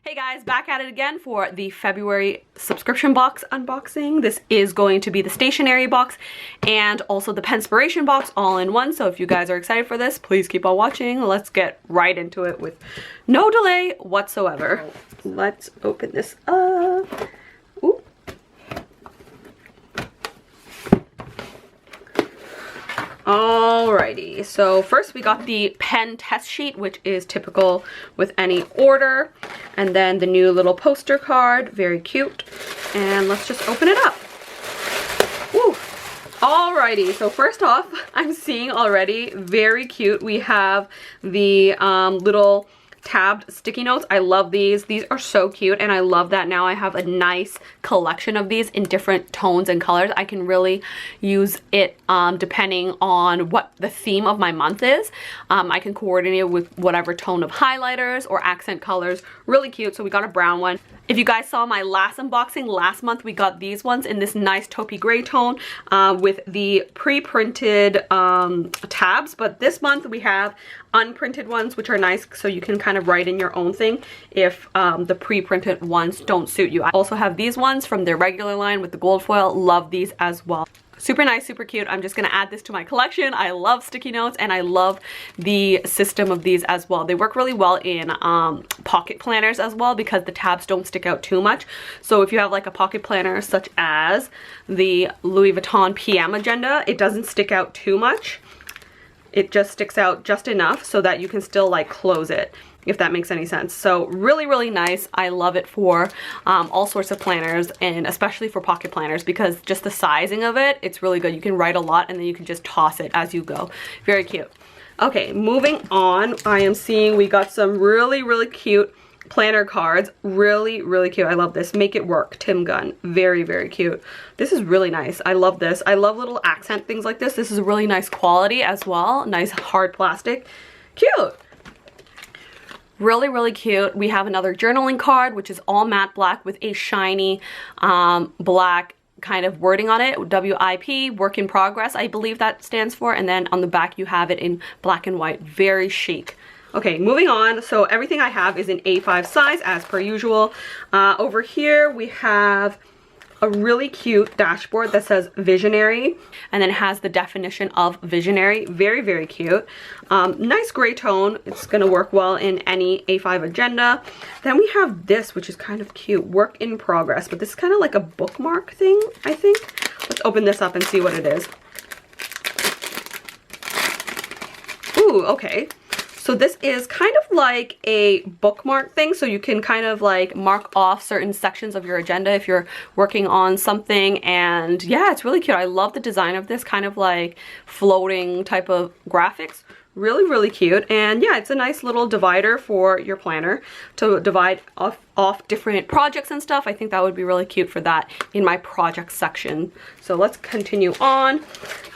Hey guys, back at it again for the February subscription box unboxing. This is going to be the stationery box and also the Penspiration box all in one. So if you guys are excited for this, please keep on watching. Let's get right into it with no delay whatsoever. Let's open this up. Ooh. Alrighty, so first we got the pen test sheet, which is typical with any order. And then the new little poster card, very cute. And let's just open it up. Woo. Alrighty, so first off, I'm seeing already, very cute. We have the little tabbed sticky notes. I love these. These are so cute, and I love that now I have a nice collection of these in different tones and colors. I can really use it depending on what the theme of my month is. I can coordinate it with whatever tone of highlighters or accent colors. Really cute. So we got a brown one. If you guys saw my last unboxing last month, we got these ones in this nice taupey gray tone with the pre-printed tabs. But this month we have unprinted ones, which are nice, so you can kind of write in your own thing if the pre-printed ones don't suit you. I also have these ones from their regular line with the gold foil. Love these as well. Super nice, super cute. I'm just gonna add this to my collection. I love sticky notes and I love the system of these as well. They work really well in pocket planners as well because the tabs don't stick out too much. So if you have like a pocket planner such as the Louis Vuitton PM Agenda, it doesn't stick out too much. It just sticks out just enough so that you can still like close it, if that makes any sense. So really, really nice. I love it for all sorts of planners, and especially for pocket planners because just the sizing of it, it's really good. You can write a lot and then you can just toss it as you go. Very cute. Okay, moving on, I am seeing we got some really, really cute planner cards. Really, really cute. I love this. Make It Work, Tim Gunn. Very, very cute. This is really nice. I love this. I love little accent things like this. This is really nice quality as well. Nice hard plastic. Cute. Really, really cute. We have another journaling card, which is all matte black with a shiny black kind of wording on it. WIP, work in progress, I believe that stands for. And then on the back, you have it in black and white. Very chic. Okay, moving on. So everything I have is in A5 size as per usual. Over here, we have a really cute dashboard that says visionary and then has the definition of visionary. Very, very cute. Nice gray tone. It's gonna work well in any A5 agenda. Then we have this, which is kind of cute, work in progress, but this is kind of like a bookmark thing, I think. Let's open this up and see what it is. Ooh, okay. So this is kind of like a bookmark thing, so you can kind of like mark off certain sections of your agenda if you're working on something. And yeah, it's really cute. I love the design of this, kind of like floating type of graphics. Really, really cute. And yeah, it's a nice little divider for your planner to divide off different projects and stuff. I think that would be really cute for that in my project section. So let's continue on.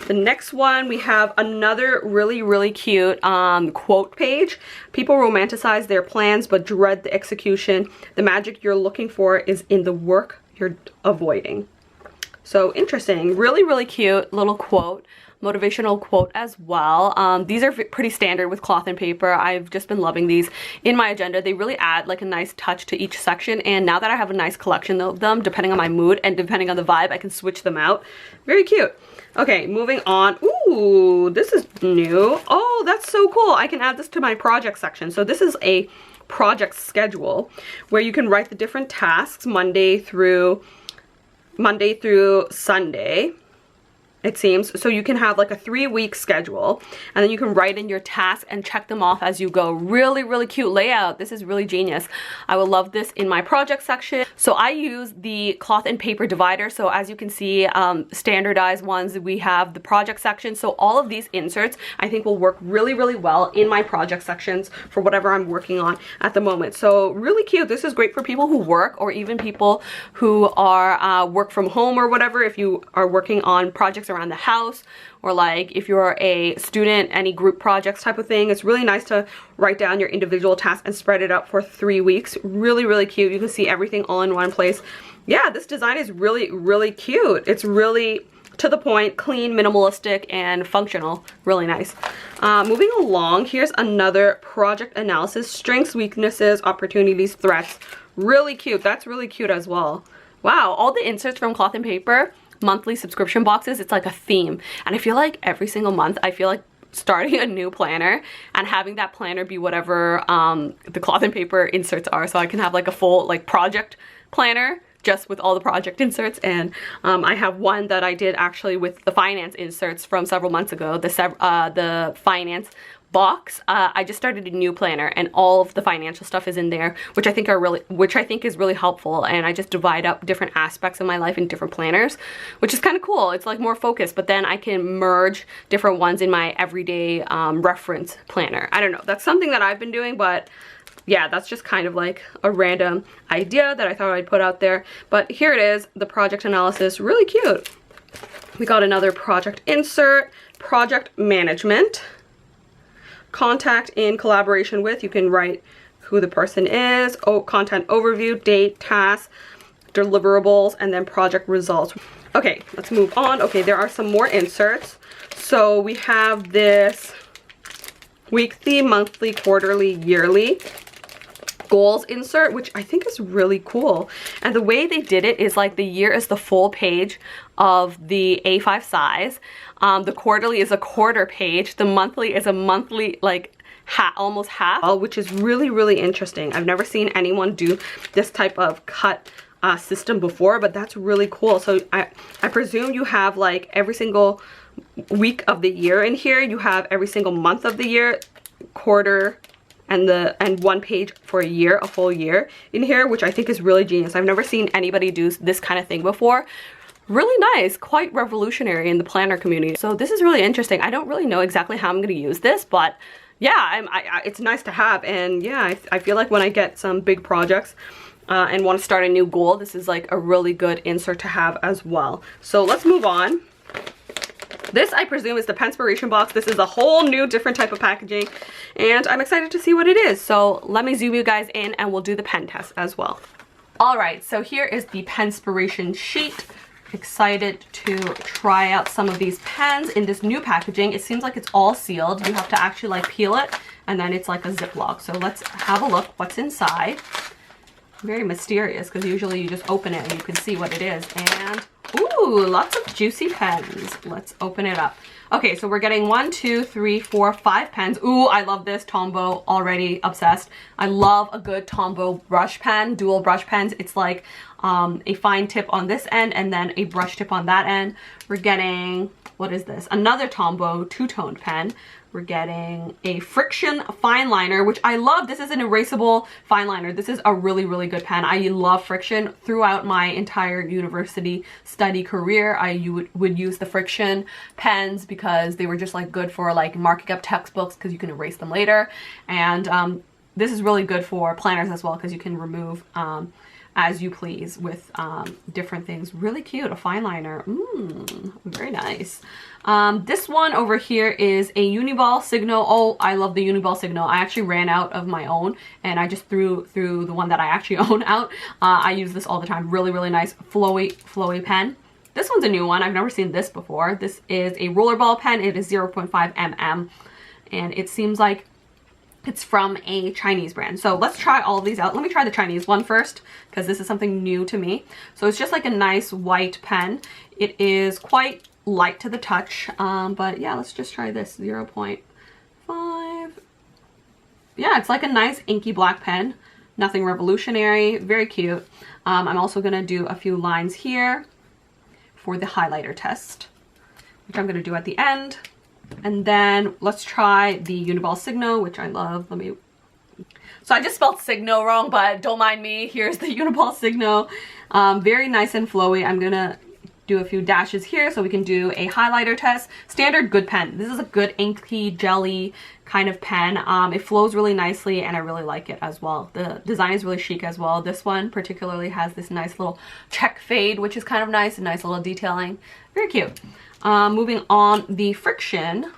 The next one, we have another really, really cute quote page. People romanticize their plans but dread the execution. The magic you're looking for is in the work you're avoiding. So interesting. Really, really cute little quote. Motivational quote as well. These are pretty standard with cloth and paper. I've just been loving these in my agenda. They really add like a nice touch to each section, and now that I have a nice collection of them, depending on my mood and depending on the vibe, I can switch them out. Very cute. Okay, moving on. Ooh, this is new. Oh, that's so cool. I can add this to my project section. So this is a project schedule where you can write the different tasks Monday through Sunday, it seems. So you can have like a 3-week schedule, and then you can write in your tasks and check them off as you go. Really, really cute layout. This is really genius. I will love this in my project section. So I use the cloth and paper divider. So as you can see, standardized ones, we have the project section. So all of these inserts I think will work really, really well in my project sections for whatever I'm working on at the moment. So really cute. This is great for people who work, or even people who are work from home or whatever. If you are working on projects around the house, or like if you're a student, any group projects type of thing, it's really nice to write down your individual tasks and spread it out for 3 weeks. Really, really cute. You can see everything all in one place. Yeah, this design is really, really cute. It's really to the point, clean, minimalistic, and functional. Really nice. Moving along, here's another project analysis. Strengths, weaknesses, opportunities, threats. Really cute. That's really cute as well. Wow, all the inserts from Cloth and Paper, monthly subscription boxes, it's like a theme. And I feel like every single month, I feel like starting a new planner and having that planner be whatever the Cloth and Paper inserts are. So I can have like a full like project planner just with all the project inserts. And I have one that I did actually with the finance inserts from several months ago, the finance box. I just started a new planner and all of the financial stuff is in there, which I think is really helpful. And I just divide up different aspects of my life in different planners, which is kind of cool. It's like more focused, but then I can merge different ones in my everyday reference planner. I don't know, that's something that I've been doing, but yeah, that's just kind of like a random idea that I thought I'd put out there. But here it is, the project analysis, really cute. We got another project insert, project management, contact in collaboration with, you can write who the person is, content overview, date, task, deliverables, and then project results. Okay, let's move on. Okay, there are some more inserts. So we have this weekly, monthly, quarterly, yearly goals insert, which I think is really cool. And the way they did it is like the year is the full page of the A5 size. The quarterly is a quarter page. The monthly is a monthly, like almost half, which is really, really interesting. I've never seen anyone do this type of cut system before, but that's really cool. So I presume you have like every single week of the year in here. You have every single month of the year, quarter, and one page for a year, a full year in here, which I think is really genius. I've never seen anybody do this kind of thing before. Really nice, quite revolutionary in the planner community. So this is really interesting. I don't really know exactly how I'm going to use this, but yeah, it's nice to have. And yeah, I feel like when I get some big projects and want to start a new goal, this is like a really good insert to have as well. So let's move on. This, I presume, is the Penspiration box. This is a whole new different type of packaging, and I'm excited to see what it is. So let me zoom you guys in and we'll do the pen test as well. All right, so here is the Penspiration sheet. Excited to try out some of these pens in this new packaging. It seems like it's all sealed. You have to actually like peel it, and then it's like a Ziploc. So let's have a look what's inside. Very mysterious, because usually you just open it and you can see what it is. And ooh, lots of juicy pens. Let's open it up. Okay, so we're getting 1, 2, 3, 4, 5 pens. Ooh, I love this Tombow, already obsessed. I love a good Tombow brush pen, dual brush pens. It's like a fine tip on this end and then a brush tip on that end. We're getting, what is this? Another Tombow two-toned pen. We're getting a Friction Fineliner, which I love. This is an erasable fineliner. This is a really, really good pen. I love Friction. Throughout my entire university study career, I would use the Friction pens because they were just like good for like marking up textbooks because you can erase them later. And this is really good for planners as well because you can remove as you please with different things. Really cute, a fineliner. Very nice. This one over here is a Uniball Signo. Oh, I love the Uniball Signo. I actually ran out of my own and I just threw the one that I actually own out. I use this all the time. Really, really nice flowy pen. This one's a new one. I've never seen this before. This is a rollerball pen. It is 0.5 mm and it seems like it's from a Chinese brand. So let's try all of these out. Let me try the Chinese one first because this is something new to me. So it's just like a nice white pen. It is quite light to the touch, but yeah, let's just try this 0.5. Yeah, it's like a nice inky black pen. Nothing revolutionary, very cute. I'm also gonna do a few lines here for the highlighter test, which I'm gonna do at the end. And then let's try the Uniball Signo, which I love. So I just spelled Signo wrong, but don't mind me. Here's the Uniball Signo. Very nice and flowy. I'm gonna do a few dashes here so we can do a highlighter test. Standard good pen. This is a good inky jelly kind of pen. It flows really nicely and I really like it as well. The design is really chic as well. This one particularly has this nice little check fade, which is kind of nice, a nice little detailing. Very cute. Moving on, the Friction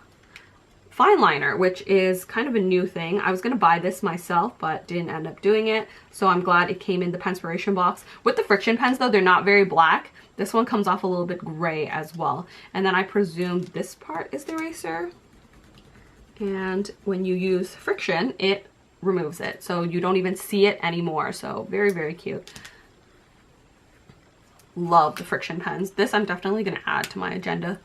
Fineliner, which is kind of a new thing. I was going to buy this myself, but didn't end up doing it. So I'm glad it came in the Penspiration box. With the Friction pens though, they're not very black. This one comes off a little bit gray as well. And then I presume this part is the eraser. And when you use friction, it removes it. So you don't even see it anymore. So very, very cute. Love the friction pens. This I'm definitely going to add to my agenda.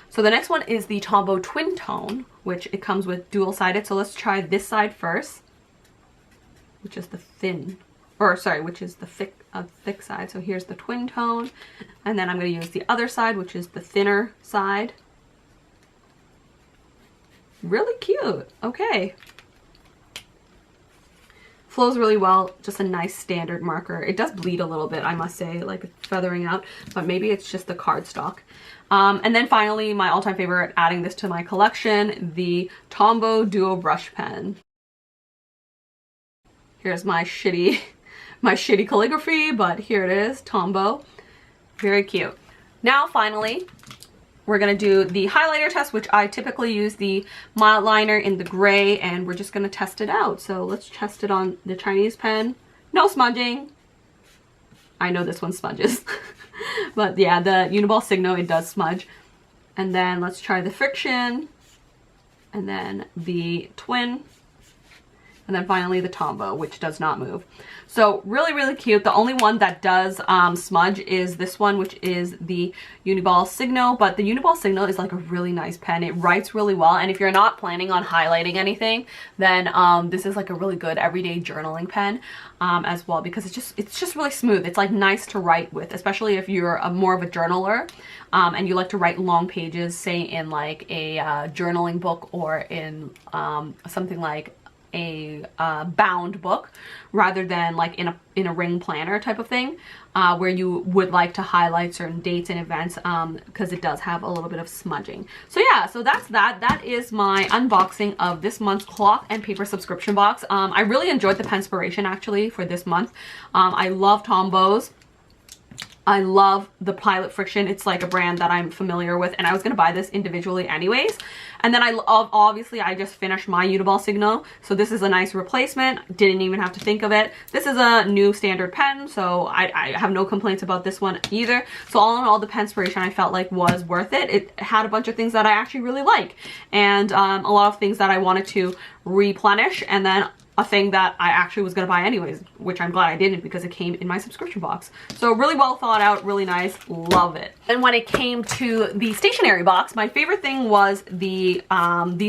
So the next one is the Tombow Twin Tone, which it comes with dual-sided. So let's try this side first, which is the thick side. So here's the twin tone, and then I'm going to use the other side, which is the thinner side. Really cute. Okay. Flows really well. Just a nice standard marker. It does bleed a little bit, I must say, like it's feathering out, but maybe it's just the cardstock. And then finally, my all-time favorite, adding this to my collection, the Tombow Duo Brush Pen. Here's my shitty calligraphy, but here it is, Tombow. Very cute. Now, finally, we're gonna do the highlighter test, which I typically use the mild liner in the gray, and we're just gonna test it out. So let's test it on the Chinese pen. No smudging. I know this one smudges. But yeah, the Uniball Signo, it does smudge. And then let's try the friction, and then the twin, and then finally the Tombow, which does not move. So really, really cute. The only one that does smudge is this one, which is the Uniball Signo. But the Uniball Signo is like a really nice pen. It writes really well. And if you're not planning on highlighting anything, then this is like a really good everyday journaling pen as well, because it's just really smooth. It's like nice to write with, especially if you're more of a journaler and you like to write long pages, say in like a journaling book or in something like a bound book, rather than like in a ring planner type of thing, where you would like to highlight certain dates and events, because it does have a little bit of smudging. So yeah, so that is my unboxing of this month's cloth and paper subscription box. I really enjoyed the Penspiration actually for this month. I love Tombow's. I love the Pilot Friction. It's like a brand that I'm familiar with, and I was going to buy this individually anyways. And then obviously I just finished my Uniball Signo, so this is a nice replacement. Didn't even have to think of it. This is a new standard pen, so I have no complaints about this one either. So all in all, the Penspiration I felt like was worth it. It had a bunch of things that I actually really like, and a lot of things that I wanted to replenish, and then a thing that I actually was going to buy anyways, which I'm glad I didn't because it came in my subscription box. So really well thought out, really nice, love it. And when it came to the stationery box, my favorite thing was these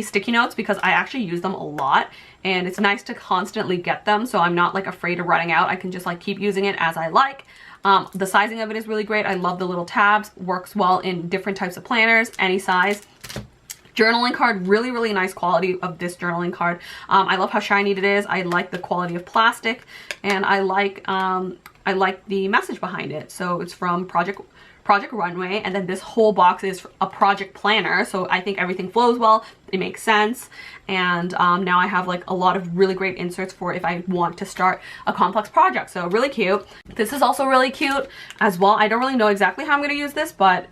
sticky notes, because I actually use them a lot and it's nice to constantly get them, so I'm not like afraid of running out. I can just like keep using it as I like. The sizing of it is really great. I love the little tabs, works well in different types of planners, any size. Journaling card, really, really nice quality of this journaling card. I love how shiny it is. I like the quality of plastic, and I like the message behind it. So it's from Project Runway, and then this whole box is a project planner. So I think everything flows well. It makes sense, and now I have like a lot of really great inserts for if I want to start a complex project. So really cute. This is also really cute as well. I don't really know exactly how I'm going to use this, but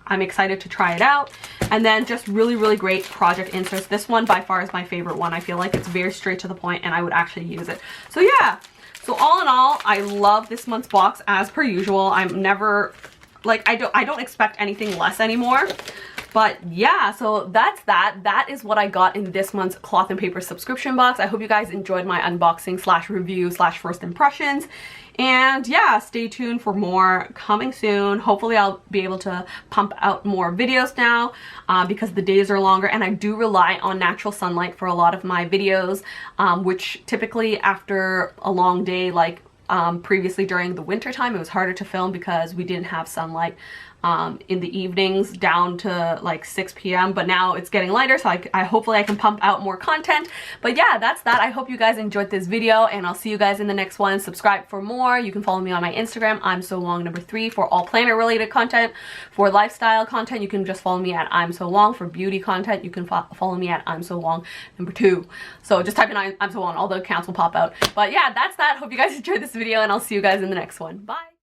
I'm excited to try it out. And then just really, really great project inserts. This one by far is my favorite one. I feel like it's very straight to the point and I would actually use it. So yeah, so all in all, I love this month's box as per usual. I'm never, like, I don't expect anything less anymore. But yeah, so that's that. That is what I got in this month's cloth and paper subscription box. I hope you guys enjoyed my unboxing slash review slash first impressions. And yeah, stay tuned for more coming soon. Hopefully I'll be able to pump out more videos now because the days are longer, and I do rely on natural sunlight for a lot of my videos, which typically after a long day, like previously during the winter time, it was harder to film because we didn't have sunlight in the evenings down to like 6 p.m. but now it's getting lighter, so I hopefully I can pump out more content. But yeah, that's that. I hope you guys enjoyed this video, and I'll see you guys in the next one. Subscribe for more. You can follow me on my Instagram, I'm so Wong #3, for all planner related content. For lifestyle content, you can just follow me at I'm so Wong. For beauty content, you can follow me at I'm so Wong #2. So just type in I'm so Wong, all the accounts will pop out. But yeah, that's that. Hope you guys enjoyed this video, and I'll see you guys in the next one. Bye.